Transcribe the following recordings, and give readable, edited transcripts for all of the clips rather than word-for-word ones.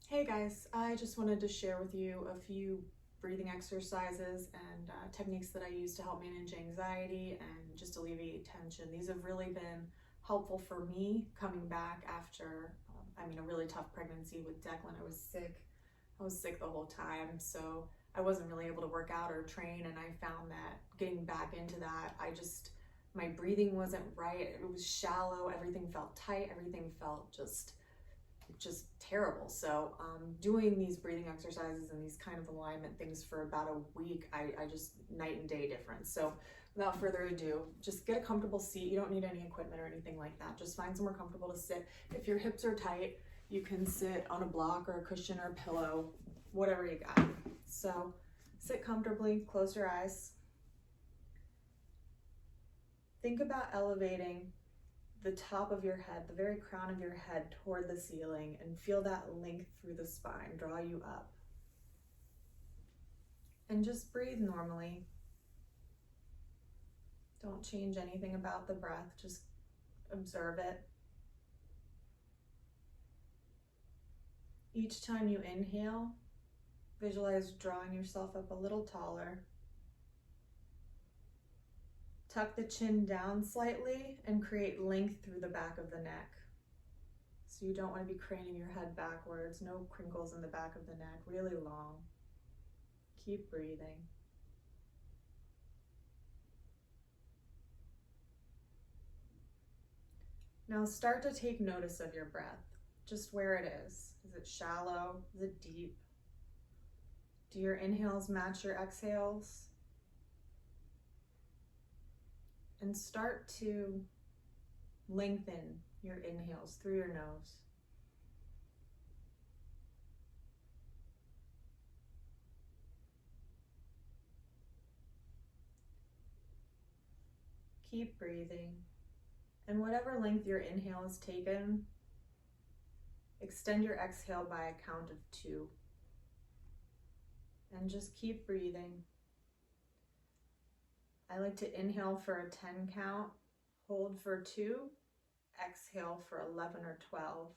Hey guys, I just wanted to share with you a few breathing exercises and techniques that I use to help manage anxiety and just alleviate tension. These have really been helpful for me coming back after, a really tough pregnancy with Declan. I was sick. I was sick the whole time, so I wasn't really able to work out or train, and I found that getting back into that, my breathing wasn't right. It was shallow. Everything felt tight. Everything felt just terrible. So doing these breathing exercises and these kind of alignment things for about a week, I just night and day difference. So without further ado, just get a comfortable seat. You don't need any equipment or anything like that. Just find somewhere comfortable to sit. If your hips are tight, you can sit on a block or a cushion or a pillow, whatever you got. So sit comfortably, close your eyes. Think about elevating the top of your head, the very crown of your head toward the ceiling, and feel that length through the spine draw you up. And just breathe normally. Don't change anything about the breath, just observe it. Each time you inhale, visualize drawing yourself up a little taller. Tuck the chin down slightly and create length through the back of the neck. So you don't want to be craning your head backwards, no crinkles in the back of the neck, really long. Keep breathing. Now start to take notice of your breath, just where it is. Is it shallow? Is it deep? Do your inhales match your exhales? And start to lengthen your inhales through your nose. Keep breathing. And whatever length your inhale is taken, extend your exhale by a count of 2. And just keep breathing. I like to inhale for a 10 count, hold for 2, exhale for 11 or 12.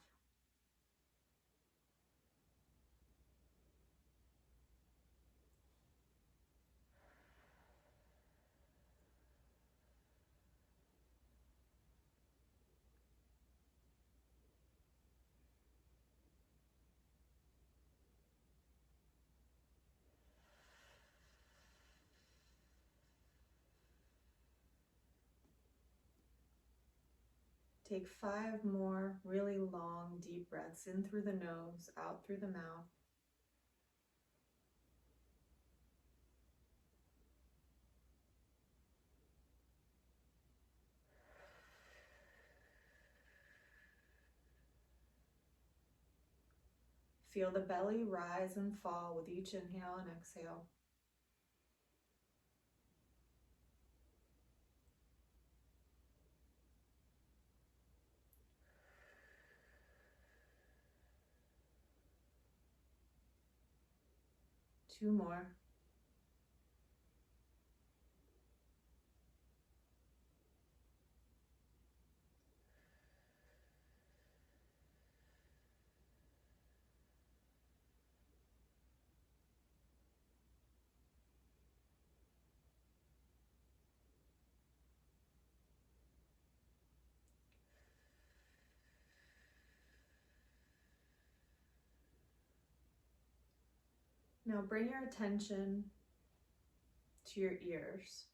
Take 5 more really long, deep breaths in through the nose, out through the mouth. Feel the belly rise and fall with each inhale and exhale. Two more. Now bring your attention to your ears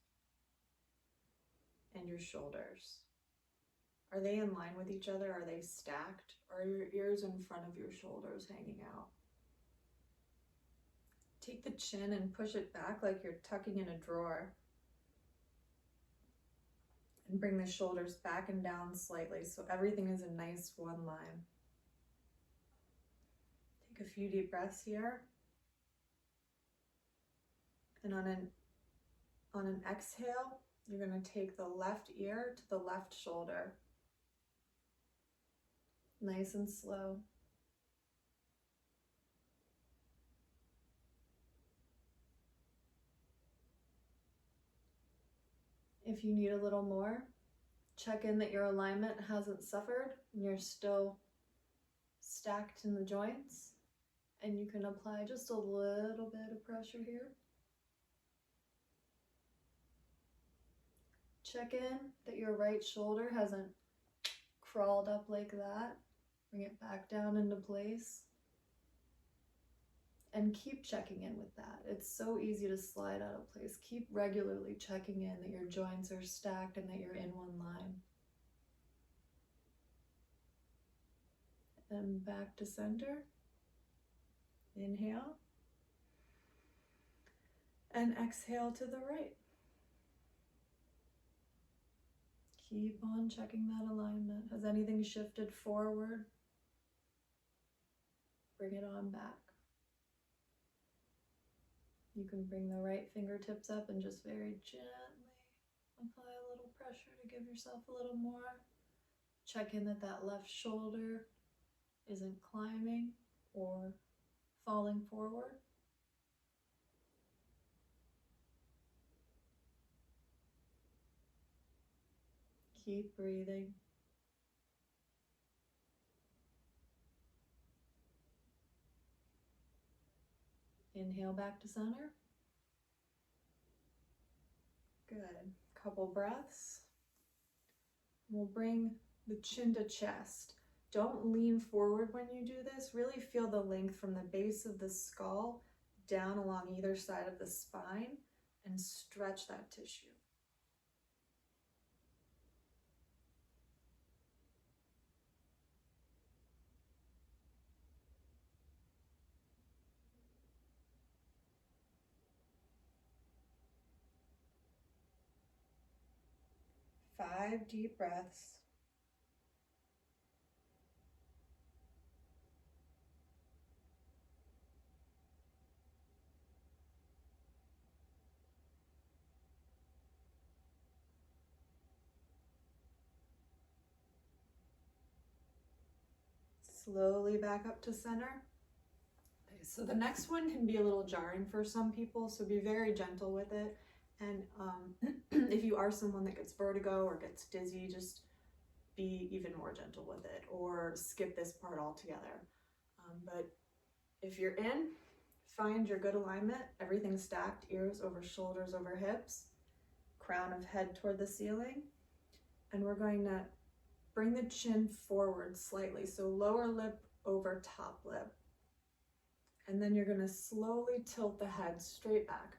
and your shoulders. Are they in line with each other? Are they stacked? Or are your ears in front of your shoulders hanging out? Take the chin and push it back like you're tucking in a drawer. And bring the shoulders back and down slightly so everything is a nice one line. Take a few deep breaths here. And on an exhale, you're going to take the left ear to the left shoulder. Nice and slow. If you need a little more, check in that your alignment hasn't suffered and you're still stacked in the joints. And you can apply just a little bit of pressure here. Check in that your right shoulder hasn't crawled up like that. Bring it back down into place. And keep checking in with that. It's so easy to slide out of place. Keep regularly checking in that your joints are stacked and that you're in one line. And back to center. Inhale. And exhale to the right. Keep on checking that alignment. Has anything shifted forward? Bring it on back. You can bring the right fingertips up and just very gently apply a little pressure to give yourself a little more. Check in that that left shoulder isn't climbing or falling forward. Keep breathing. Inhale back to center. Good. Couple breaths. We'll bring the chin to chest. Don't lean forward when you do this. Really feel the length from the base of the skull down along either side of the spine and stretch that tissue. Five deep breaths. Slowly back up to center. Okay, so the next one can be a little jarring for some people, so be very gentle with it. And if you are someone that gets vertigo or gets dizzy, just be even more gentle with it, or skip this part altogether. But if you're in, find your good alignment, everything stacked, ears over shoulders over hips, crown of head toward the ceiling. And we're going to bring the chin forward slightly, so lower lip over top lip. And then you're going to slowly tilt the head straight back.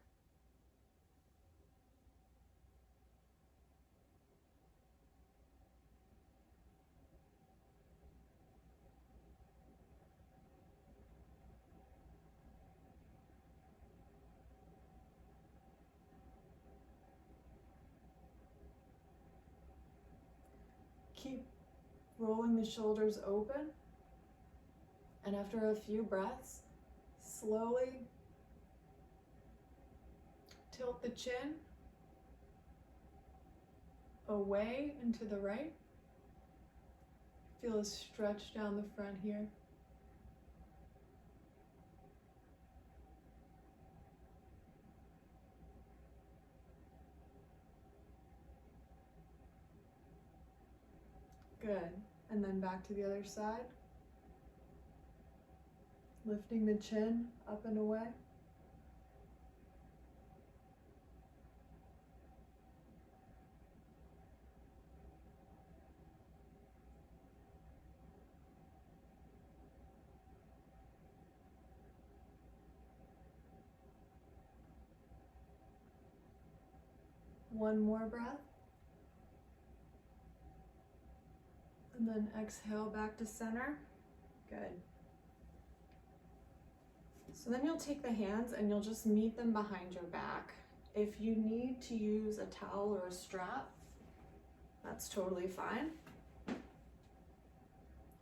Keep rolling the shoulders open. And after a few breaths, slowly tilt the chin away and to the right. Feel a stretch down the front here. Good. And then back to the other side. Lifting the chin up and away. One more breath. And then exhale back to center. Good. So then you'll take the hands and you'll just meet them behind your back. If you need to use a towel or a strap, that's totally fine.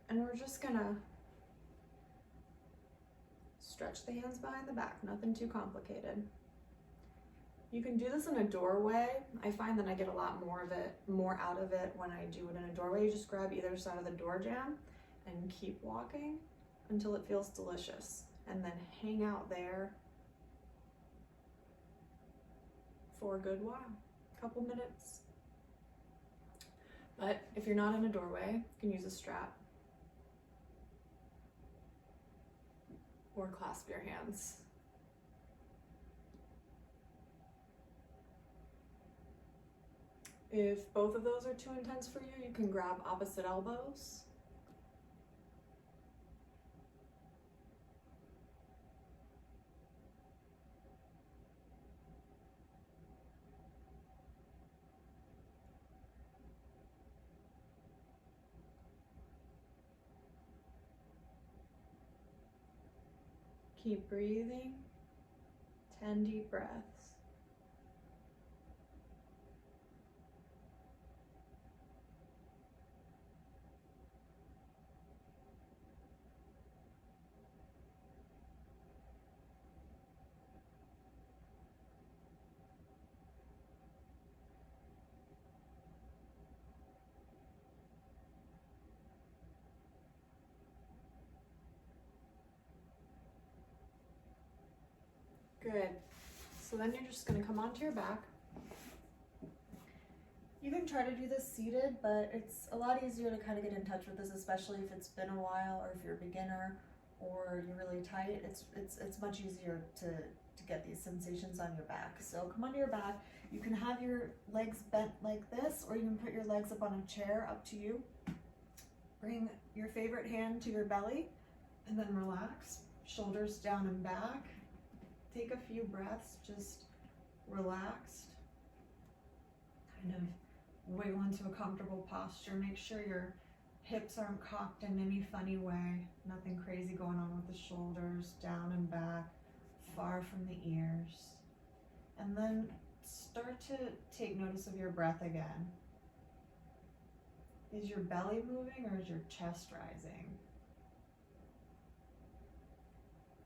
And we're just gonna stretch the hands behind the back, nothing too complicated. You can do this in a doorway. I find that I get a lot more out of it when I do it in a doorway. You just grab either side of the door jamb and keep walking until it feels delicious. And then hang out there for a good while, a couple minutes. But if you're not in a doorway, you can use a strap. or clasp your hands. If both of those are too intense for you, you can grab opposite elbows. Keep breathing. 10 deep breaths. Good. So then you're just going to come onto your back. You can try to do this seated, but it's a lot easier to kind of get in touch with this, especially if it's been a while or if you're a beginner or you're really tight. It's much easier to get these sensations on your back. So come onto your back. You can have your legs bent like this, or you can put your legs up on a chair, up to you. Bring your favorite hand to your belly and then relax. Shoulders down and back. Take a few breaths, just relaxed. Kind of wiggle into a comfortable posture. Make sure your hips aren't cocked in any funny way. Nothing crazy going on with the shoulders, down and back, far from the ears. And then start to take notice of your breath again. Is your belly moving or is your chest rising?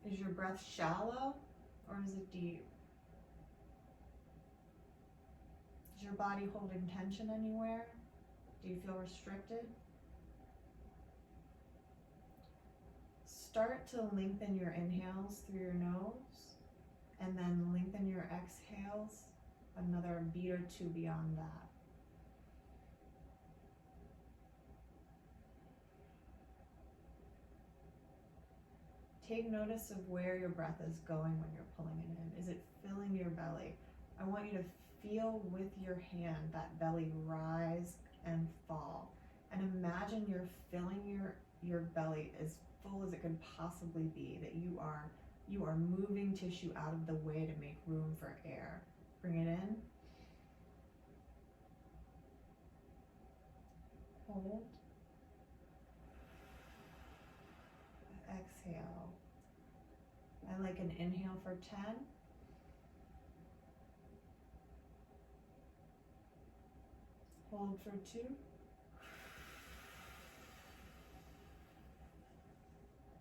Is your breath shallow or is it deep? Is your body holding tension anywhere? Do you feel restricted? Start to lengthen your inhales through your nose and then lengthen your exhales another beat or two beyond that. Take notice of where your breath is going when you're pulling it in. Is it filling your belly? I want you to feel with your hand that belly rise and fall. And imagine you're filling your belly as full as it could possibly be, that you are moving tissue out of the way to make room for air. Bring it in. Hold. Exhale. I like an inhale for 10. Hold for 2.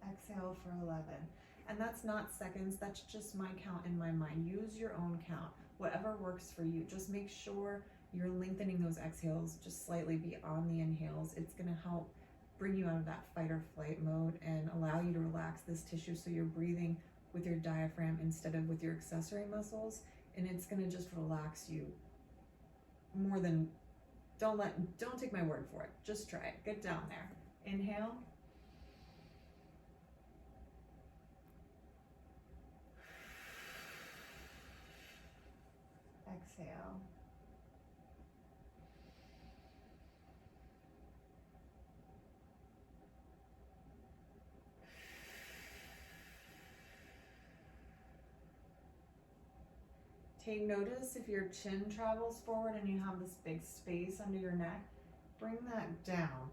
Exhale for 11. And that's not seconds, that's just my count in my mind. Use your own count, whatever works for you. Just make sure you're lengthening those exhales just slightly beyond the inhales. It's gonna help bring you out of that fight or flight mode and allow you to relax this tissue so you're breathing with your diaphragm instead of with your accessory muscles, and it's gonna just relax you more than, don't take my word for it, just try it. Get down there. Inhale. Exhale. Take notice if your chin travels forward and you have this big space under your neck, bring that down.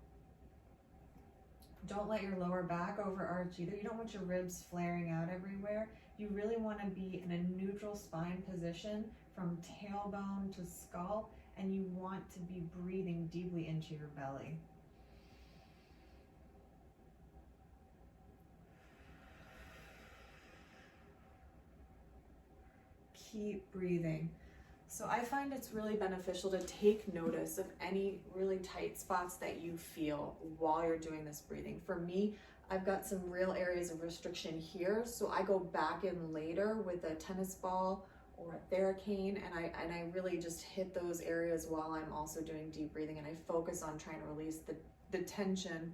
Don't let your lower back overarch either. You don't want your ribs flaring out everywhere. You really want to be in a neutral spine position from tailbone to skull, and you want to be breathing deeply into your belly. Keep breathing. So I find it's really beneficial to take notice of any really tight spots that you feel while you're doing this breathing. For me, I've got some real areas of restriction here, so I go back in later with a tennis ball or a Theracane, and I really just hit those areas while I'm also doing deep breathing, and I focus on trying to release the tension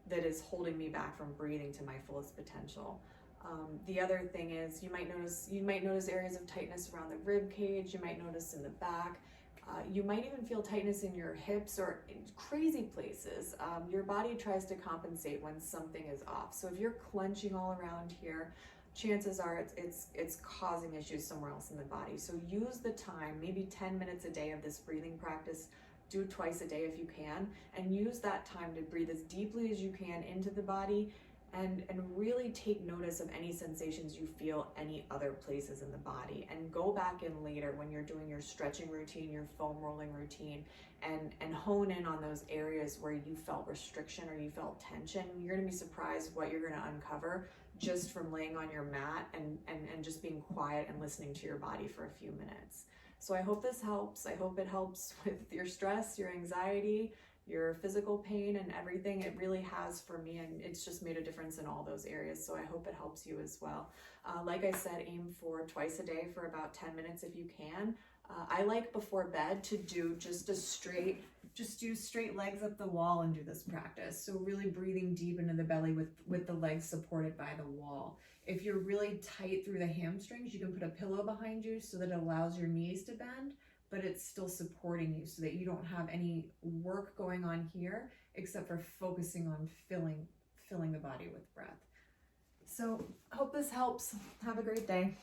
that is holding me back from breathing to my fullest potential. The other thing is you might notice areas of tightness around the rib cage. You might notice in the back. You might even feel tightness in your hips or in crazy places. Your body tries to compensate when something is off. So if you're clenching all around here, chances are it's causing issues somewhere else in the body. So use the time, maybe 10 minutes a day of this breathing practice. Do twice a day if you can, and use that time to breathe as deeply as you can into the body and really take notice of any sensations you feel any other places in the body, and go back in later when you're doing your stretching routine, your foam rolling routine, and hone in on those areas where you felt restriction or you felt tension. You're gonna be surprised what you're gonna uncover just from laying on your mat and just being quiet and listening to your body for a few minutes. So I hope this helps. I hope it helps with your stress, your anxiety, your physical pain, and everything. It really has for me, and it's just made a difference in all those areas. So I hope it helps you as well. Like I said, aim for twice a day for about 10 minutes if you can. I like before bed to do just do straight legs up the wall and do this practice. So really breathing deep into the belly with the legs supported by the wall. If you're really tight through the hamstrings, you can put a pillow behind you so that it allows your knees to bend, but it's still supporting you so that you don't have any work going on here except for focusing on filling the body with breath. So hope this helps. Have a great day.